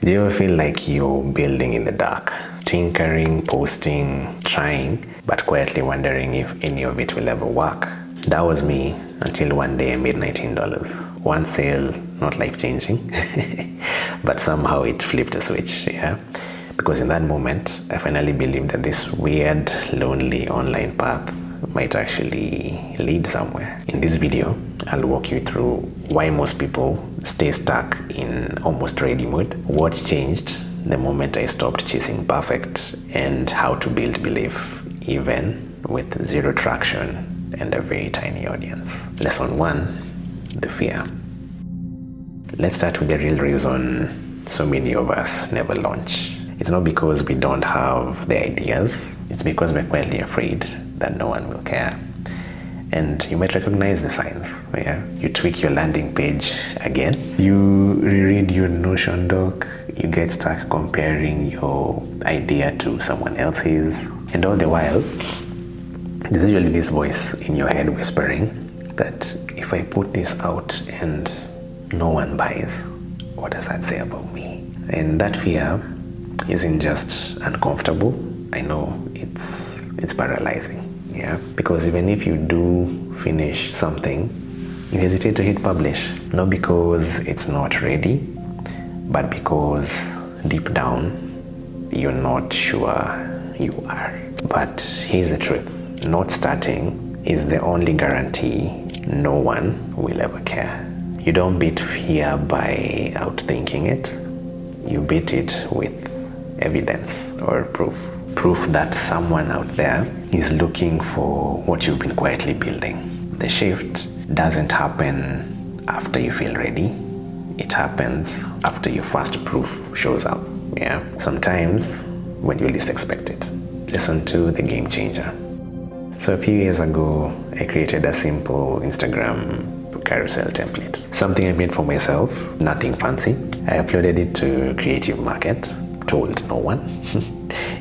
Do you ever feel like you're building in the dark, tinkering, posting, trying, but quietly wondering if any of it will ever work? That was me until one day I made $19. One sale, not life-changing, but somehow it flipped a switch, yeah? Because in that moment, I finally believed that this weird, lonely online path might actually lead somewhere. In this video, I'll walk you through why most people stay stuck in almost ready mode, what changed the moment I stopped chasing perfect, and how to build belief even with zero traction and a very tiny audience. Lesson 1, the fear. Let's start with the real reason so many of us never launch. It's not because we don't have the ideas, it's because we're quietly afraid that no one will care. And you might recognize the signs, yeah? You tweak your landing page again, you reread your Notion doc, you get stuck comparing your idea to someone else's, and all the while, there's usually this voice in your head whispering that if I put this out and no one buys, what does that say about me? And that fear isn't just uncomfortable. I know it's paralyzing, yeah? Because even if you do finish something, you hesitate to hit publish, not because it's not ready, but because deep down, you're not sure you are. But here's the truth. Not starting is the only guarantee no one will ever care. You don't beat fear by outthinking it. You beat it with evidence or proof. Proof that someone out there is looking for what you've been quietly building. The shift doesn't happen after you feel ready. It happens after your first proof shows up. Yeah. Sometimes when you least expect it. Lesson 2, the game changer. So a few years ago, I created a simple Instagram carousel template. Something I made for myself, nothing fancy. I uploaded it to Creative Market, told no one,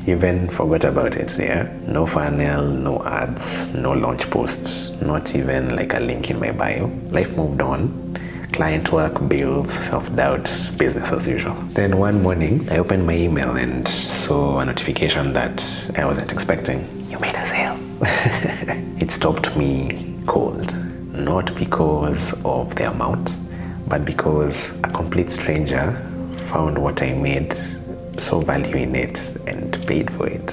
even forgot about it, yeah? No funnel, no ads, no launch posts, not even like a link in my bio. Life moved on. Client work, bills, self-doubt, business as usual. Then one morning, I opened my email and saw a notification that I wasn't expecting. You made a sale. It stopped me cold. Not because of the amount, but because a complete stranger found what I made, saw value in it, and paid for it.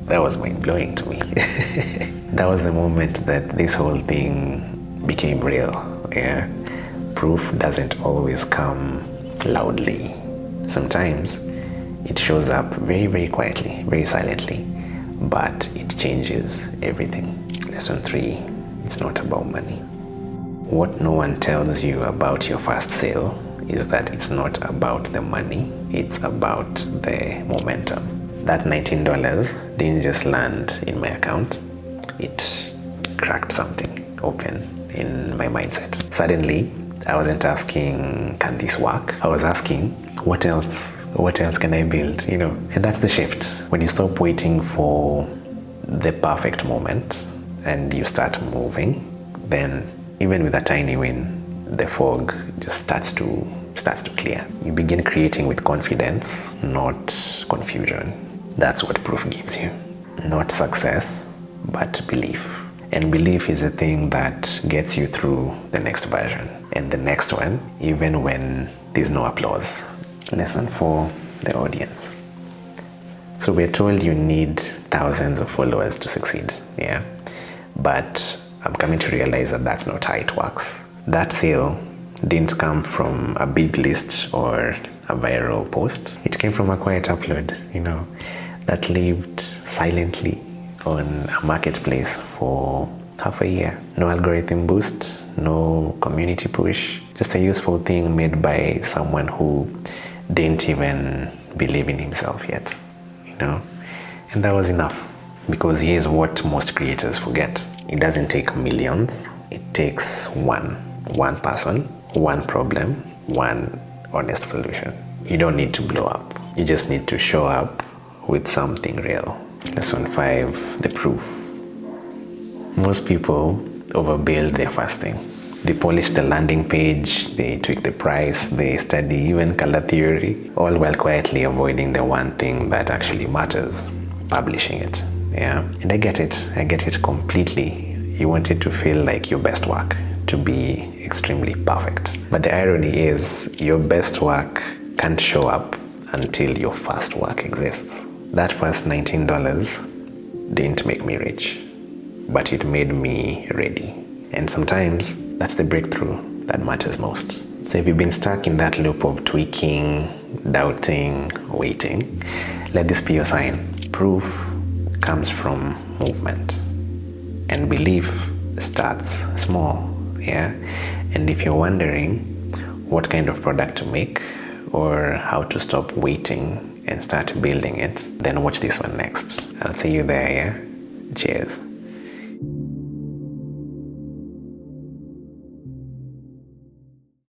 That was mind-blowing to me. That was the moment that this whole thing became real, yeah? Proof doesn't always come loudly. Sometimes it shows up very, very quietly, very silently, but it changes everything. Lesson 3, it's not about money. What no one tells you about your first sale is that it's not about the money, it's about the momentum. That $19 didn't just land in my account, it cracked something open in my mindset. Suddenly, I wasn't asking, can this work? I was asking, what else can I build, you know? And that's the shift. When you stop waiting for the perfect moment and you start moving, then even with a tiny win, the fog just starts to clear. You begin creating with confidence, not confusion. That's what proof gives you. Not success, but belief. And belief is the thing that gets you through the next version and the next one, even when there's no applause. Lesson 4, the audience. So we're told you need thousands of followers to succeed, yeah? But I'm coming to realize that that's not how it works. That sale didn't come from a big list or a viral post. It came from a quiet upload, you know, that lived silently on a marketplace for half a year. No algorithm boost, no community push, just a useful thing made by someone who didn't even believe in himself yet, you know? And that was enough, because here's what most creators forget. It doesn't take millions, it takes one person, one problem, one honest solution. You don't need to blow up, you just need to show up with something real. Lesson 5, the proof. Most people overbuild their first thing. They polish the landing page, they tweak the price, they study even color theory, all while quietly avoiding the one thing that actually matters, publishing it. Yeah, and I get it completely. You want it to feel like your best work, to be extremely perfect. But the irony is, your best work can't show up until your first work exists. That first $19 didn't make me rich, but it made me ready. And sometimes that's the breakthrough that matters most. So if you've been stuck in that loop of tweaking, doubting, waiting, let this be your sign. Proof comes from movement, and belief starts small. Yeah, and if you're wondering what kind of product to make or how to stop waiting and start building it, then watch this one next. I'll see you there. Yeah, cheers.